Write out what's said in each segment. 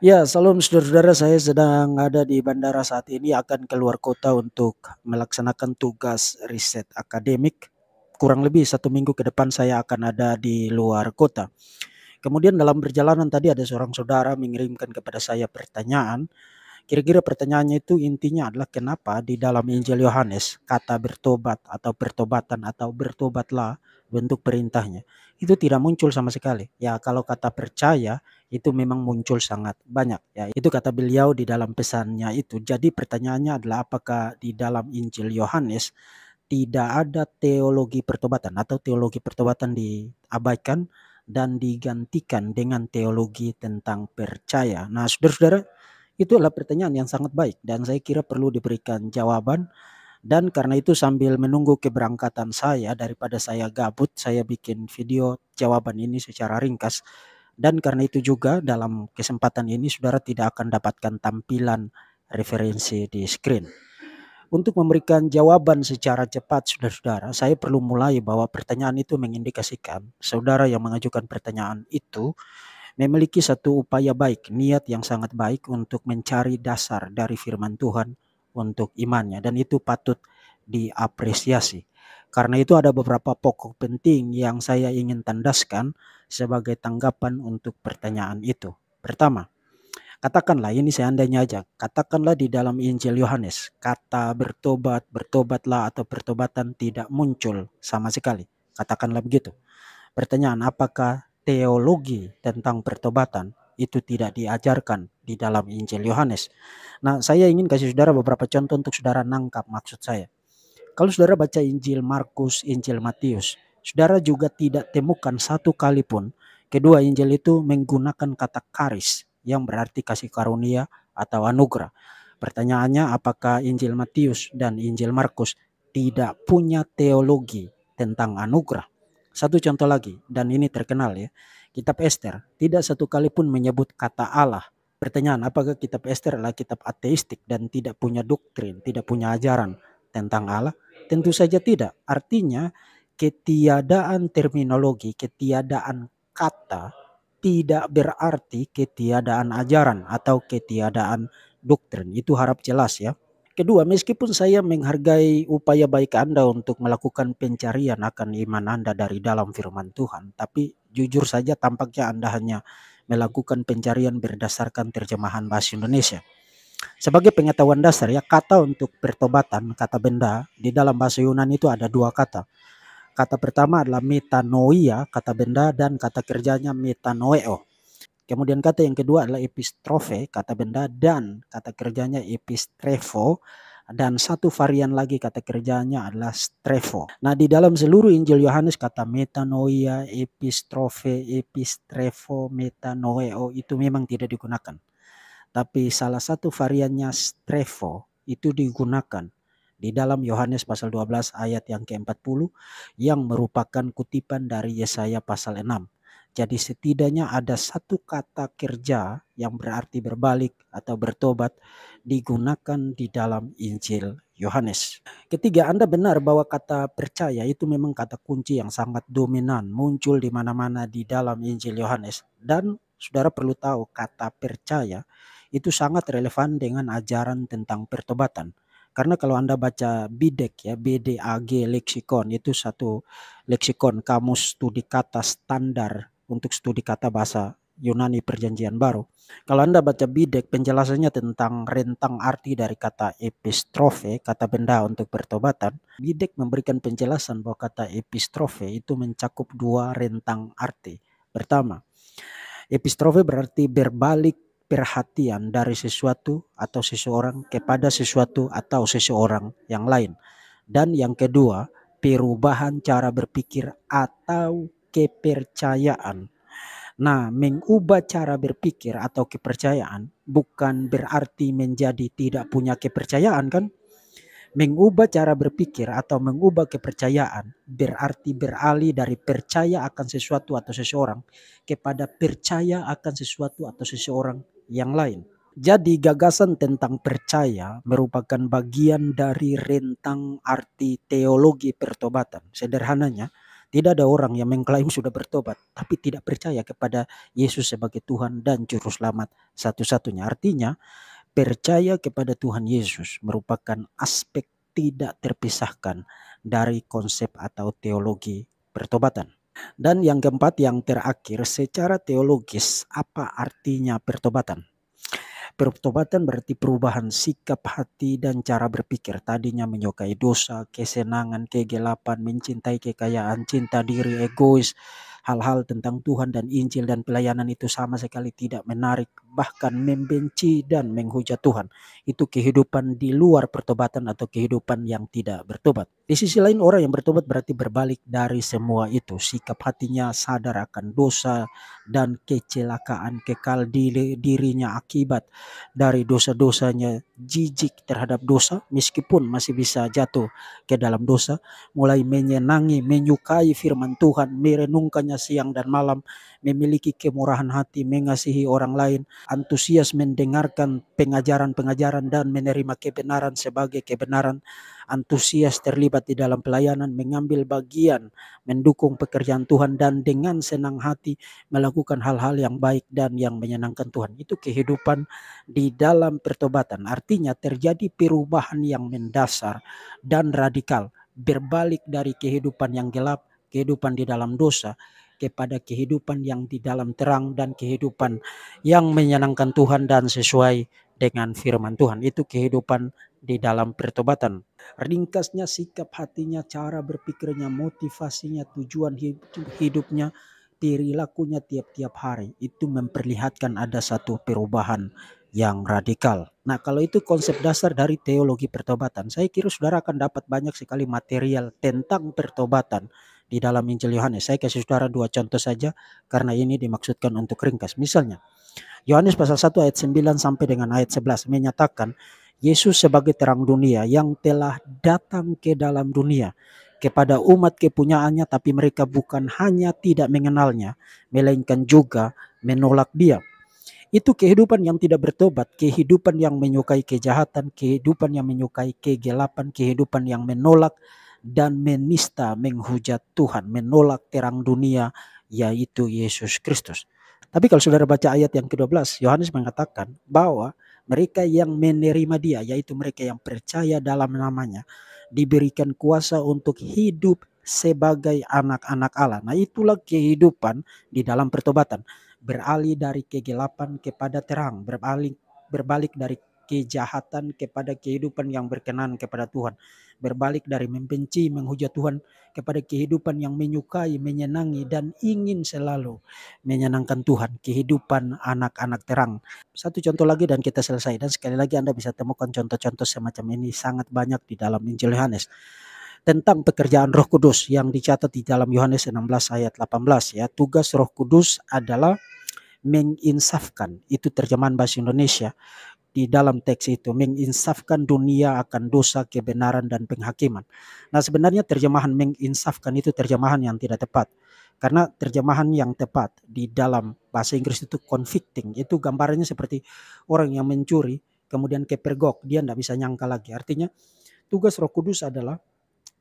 Ya, salam saudara-saudara. Saya sedang ada di bandara saat ini akan keluar kota untuk melaksanakan tugas riset akademik. Kurang lebih 1 minggu ke depan saya akan ada di luar kota. Kemudian dalam perjalanan tadi ada seorang saudara mengirimkan kepada saya pertanyaan. Kira-kira pertanyaannya itu intinya adalah kenapa di dalam Injil Yohanes kata bertobat atau pertobatan atau bertobatlah bentuk perintahnya itu tidak muncul sama sekali. Ya, kalau kata percaya itu memang muncul sangat banyak. Ya, itu kata beliau di dalam pesannya itu. Jadi pertanyaannya adalah apakah di dalam Injil Yohanes tidak ada teologi pertobatan atau teologi pertobatan diabaikan dan digantikan dengan teologi tentang percaya. Nah, saudara-saudara, itu adalah pertanyaan yang sangat baik dan saya kira perlu diberikan jawaban, dan karena itu sambil menunggu keberangkatan saya daripada saya gabut, saya bikin video jawaban ini secara ringkas. Dan karena itu juga dalam kesempatan ini saudara tidak akan dapatkan tampilan referensi di screen. Untuk memberikan jawaban secara cepat saudara-saudara, saya perlu mulai bahwa pertanyaan itu mengindikasikan saudara yang mengajukan pertanyaan itu memiliki satu upaya baik, niat yang sangat baik untuk mencari dasar dari firman Tuhan untuk imannya, dan itu patut diapresiasi. Karena itu ada beberapa pokok penting yang saya ingin tandaskan sebagai tanggapan untuk pertanyaan itu. Pertama, katakanlah ini seandainya aja, katakanlah di dalam Injil Yohanes kata bertobat, bertobatlah atau pertobatan tidak muncul sama sekali. Katakanlah begitu. Pertanyaan, apakah teologi tentang pertobatan itu tidak diajarkan di dalam Injil Yohanes? Nah, saya ingin kasih saudara beberapa contoh untuk saudara nangkap maksud saya. Kalau saudara baca Injil Markus, Injil Matius, saudara juga tidak temukan satu kali pun kedua Injil itu menggunakan kata karis yang berarti kasih karunia atau anugerah. Pertanyaannya, apakah Injil Matius dan Injil Markus tidak punya teologi tentang anugerah? Satu contoh lagi, dan ini terkenal ya. Kitab Ester tidak satu kali pun menyebut kata Allah. Pertanyaan, apakah kitab Ester adalah kitab ateistik dan tidak punya doktrin, tidak punya ajaran tentang Allah? Tentu saja tidak. Artinya ketiadaan terminologi, ketiadaan kata tidak berarti ketiadaan ajaran atau ketiadaan doktrin. Itu harap jelas ya. Kedua, meskipun saya menghargai upaya baik Anda untuk melakukan pencarian akan iman Anda dari dalam firman Tuhan, tapi jujur saja tampaknya Anda hanya melakukan pencarian berdasarkan terjemahan bahasa Indonesia. Sebagai pengetahuan dasar ya, kata untuk pertobatan, kata benda, di dalam bahasa Yunani itu ada dua kata. Kata pertama adalah metanoia, kata benda, dan kata kerjanya metanoeo. Kemudian kata yang kedua adalah epistrofe, kata benda, dan kata kerjanya epistrefo, dan satu varian lagi kata kerjanya adalah strefo. Nah, di dalam seluruh Injil Yohanes kata metanoia, epistrofe, epistrefo, metanoeo itu memang tidak digunakan. Tapi salah satu variannya strefo itu digunakan di dalam Yohanes pasal 12 ayat yang ke-40 yang merupakan kutipan dari Yesaya pasal 6. Jadi setidaknya ada satu kata kerja yang berarti berbalik atau bertobat digunakan di dalam Injil Yohanes. Ketiga, Anda benar bahwa kata percaya itu memang kata kunci yang sangat dominan, muncul di mana-mana di dalam Injil Yohanes. Dan saudara perlu tahu kata percaya itu sangat relevan dengan ajaran tentang pertobatan. Karena kalau Anda baca BIDEK ya, BDAG leksikon, itu satu leksikon kamus studi kata standar untuk studi kata bahasa Yunani Perjanjian Baru. Kalau Anda baca BIDEK, penjelasannya tentang rentang arti dari kata epistrofe, kata benda untuk pertobatan. BIDEK memberikan penjelasan bahwa kata epistrofe itu mencakup dua rentang arti. Pertama, epistrofe berarti berbalik perhatian dari sesuatu atau seseorang kepada sesuatu atau seseorang yang lain. Dan yang kedua, perubahan cara berpikir atau kepercayaan. Nah, mengubah cara berpikir atau kepercayaan bukan berarti menjadi tidak punya kepercayaan kan? Mengubah cara berpikir atau mengubah kepercayaan berarti beralih dari percaya akan sesuatu atau seseorang kepada percaya akan sesuatu atau seseorang yang lain. Jadi gagasan tentang percaya merupakan bagian dari rentang arti teologi pertobatan. Sederhananya, Tidak ada orang yang mengklaim sudah bertobat tapi tidak percaya kepada Yesus sebagai Tuhan dan Juru Selamat satu-satunya. Artinya, percaya kepada Tuhan Yesus merupakan aspek tidak terpisahkan dari konsep atau teologi pertobatan. Dan yang keempat, yang terakhir, secara teologis, apa artinya pertobatan? Pertobatan berarti perubahan sikap hati dan cara berpikir. Tadinya menyukai dosa, kesenangan, kegelapan, mencintai kekayaan, cinta diri, egois. Hal-hal tentang Tuhan dan Injil dan pelayanan itu sama sekali tidak menarik, bahkan membenci dan menghujat Tuhan. Itu kehidupan di luar pertobatan atau kehidupan yang tidak bertobat. Di sisi lain, orang yang bertobat berarti berbalik dari semua itu. Sikap hatinya sadar akan dosa dan kecelakaan kekal dirinya akibat dari dosa-dosanya, jijik terhadap dosa meskipun masih bisa jatuh ke dalam dosa, mulai menyenangi, menyukai firman Tuhan, merenungkannya siang dan malam, memiliki kemurahan hati, mengasihi orang lain, antusias mendengarkan pengajaran-pengajaran dan menerima kebenaran sebagai kebenaran, antusias terlibat di dalam pelayanan, mengambil bagian, mendukung pekerjaan Tuhan dan dengan senang hati melakukan hal-hal yang baik dan yang menyenangkan Tuhan. Itu kehidupan di dalam pertobatan. Artinya terjadi perubahan yang mendasar dan radikal, berbalik dari kehidupan yang gelap, kehidupan di dalam dosa, kepada kehidupan yang di dalam terang dan kehidupan yang menyenangkan Tuhan dan sesuai dengan firman Tuhan. Itu kehidupan di dalam pertobatan. Ringkasnya, sikap hatinya, cara berpikirnya, motivasinya, tujuan hidupnya, perilakunya tiap-tiap hari itu memperlihatkan ada satu perubahan yang radikal. Nah, kalau itu konsep dasar dari teologi pertobatan, saya kira saudara akan dapat banyak sekali material tentang pertobatan di dalam Injil Yohanes. Saya kasih saudara 2 contoh saja karena ini dimaksudkan untuk ringkas. Misalnya, Yohanes pasal 1 ayat 9 sampai dengan ayat 11 menyatakan Yesus sebagai terang dunia yang telah datang ke dalam dunia kepada umat kepunyaannya, tapi mereka bukan hanya tidak mengenalnya, melainkan juga menolak dia. Itu kehidupan yang tidak bertobat, kehidupan yang menyukai kejahatan, kehidupan yang menyukai kegelapan, kehidupan yang menolak dan menista, menghujat Tuhan, menolak terang dunia, yaitu Yesus Kristus. Tapi kalau saudara baca ayat yang ke-12, Yohanes mengatakan bahwa mereka yang menerima dia, yaitu mereka yang percaya dalam namanya, diberikan kuasa untuk hidup sebagai anak-anak Allah. Nah, itulah kehidupan di dalam pertobatan. Beralih dari kegelapan kepada terang, berbalik dari kejahatan kepada kehidupan yang berkenan kepada Tuhan, berbalik dari membenci, menghujat Tuhan kepada kehidupan yang menyukai, menyenangi dan ingin selalu menyenangkan Tuhan, kehidupan anak-anak terang. Satu contoh lagi dan kita selesai, dan sekali lagi Anda bisa temukan contoh-contoh semacam ini sangat banyak di dalam Injil Yohanes tentang pekerjaan Roh Kudus yang dicatat di dalam Yohanes 16 ayat 18 ya. Tugas Roh Kudus adalah menginsafkan, itu terjemahan bahasa Indonesia di dalam teks itu, menginsafkan dunia akan dosa, kebenaran dan penghakiman. Nah, sebenarnya terjemahan menginsafkan itu terjemahan yang tidak tepat. Karena terjemahan yang tepat di dalam bahasa Inggris itu convicting, itu gambarannya seperti orang yang mencuri kemudian kepergok, dia tidak bisa nyangka lagi. Artinya tugas Roh Kudus adalah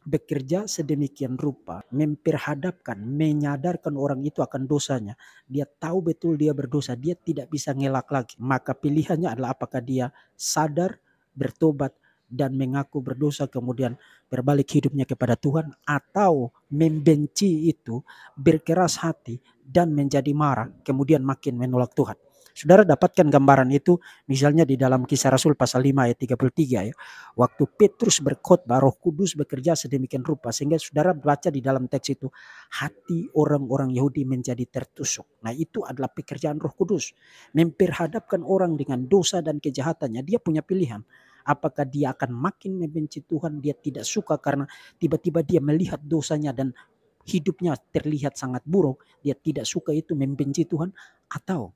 bekerja sedemikian rupa, memperhadapkan, menyadarkan orang itu akan dosanya. Dia tahu betul dia berdosa, dia tidak bisa ngelak lagi. Maka pilihannya adalah apakah dia sadar, bertobat, dan mengaku berdosa kemudian berbalik hidupnya kepada Tuhan, atau membenci itu, berkeras hati, dan menjadi marah, kemudian makin menolak Tuhan. Saudara dapatkan gambaran itu misalnya di dalam Kisah Rasul pasal 5 ayat 33 ya. Waktu Petrus berkhotbah, Roh Kudus bekerja sedemikian rupa sehingga saudara baca di dalam teks itu hati orang-orang Yahudi menjadi tertusuk. Nah, itu adalah pekerjaan Roh Kudus, memperhadapkan orang dengan dosa dan kejahatannya. Dia punya pilihan. Apakah dia akan makin membenci Tuhan, dia tidak suka karena tiba-tiba dia melihat dosanya dan hidupnya terlihat sangat buruk, dia tidak suka itu, membenci Tuhan, atau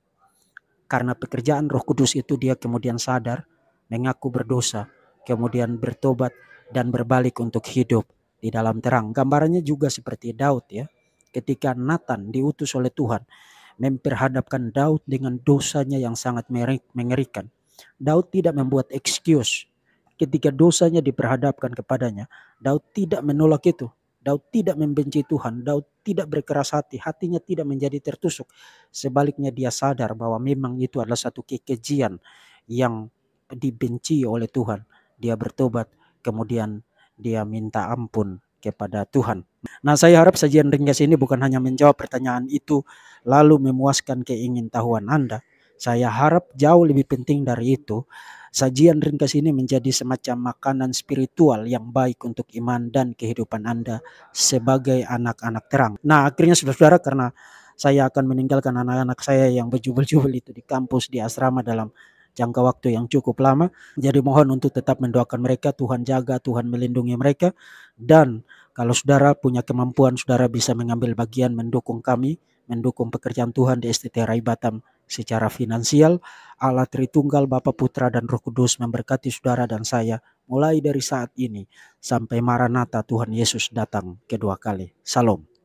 karena pekerjaan Roh Kudus itu dia kemudian sadar, mengaku berdosa, kemudian bertobat dan berbalik untuk hidup di dalam terang. Gambarannya juga seperti Daud ya. Ketika Nathan diutus oleh Tuhan memperhadapkan Daud dengan dosanya yang sangat mengerikan. Daud tidak membuat excuse. Ketika dosanya diperhadapkan kepadanya, Daud tidak menolak itu. Daud tidak membenci Tuhan, Daud tidak berkeras hati, hatinya tidak menjadi tertusuk. Sebaliknya dia sadar bahwa memang itu adalah satu kekejian yang dibenci oleh Tuhan. Dia bertobat, kemudian dia minta ampun kepada Tuhan. Nah, saya harap sajian ringkas ini bukan hanya menjawab pertanyaan itu lalu memuaskan keingintahuan Anda. Saya harap jauh lebih penting dari itu, sajian ringkas ini menjadi semacam makanan spiritual yang baik untuk iman dan kehidupan Anda sebagai anak-anak terang. Nah, akhirnya saudara-saudara, karena saya akan meninggalkan anak-anak saya yang berjubel-jubel itu di kampus, di asrama dalam jangka waktu yang cukup lama. Jadi mohon untuk tetap mendoakan mereka, Tuhan jaga, Tuhan melindungi mereka. Dan kalau saudara punya kemampuan, saudara bisa mengambil bagian mendukung kami, mendukung pekerjaan Tuhan di STT Rai Batam secara finansial. Allah Tritunggal, Bapa, Putra, dan Roh Kudus memberkati saudara dan saya mulai dari saat ini sampai Maranatha Tuhan Yesus datang kedua kali. Salam.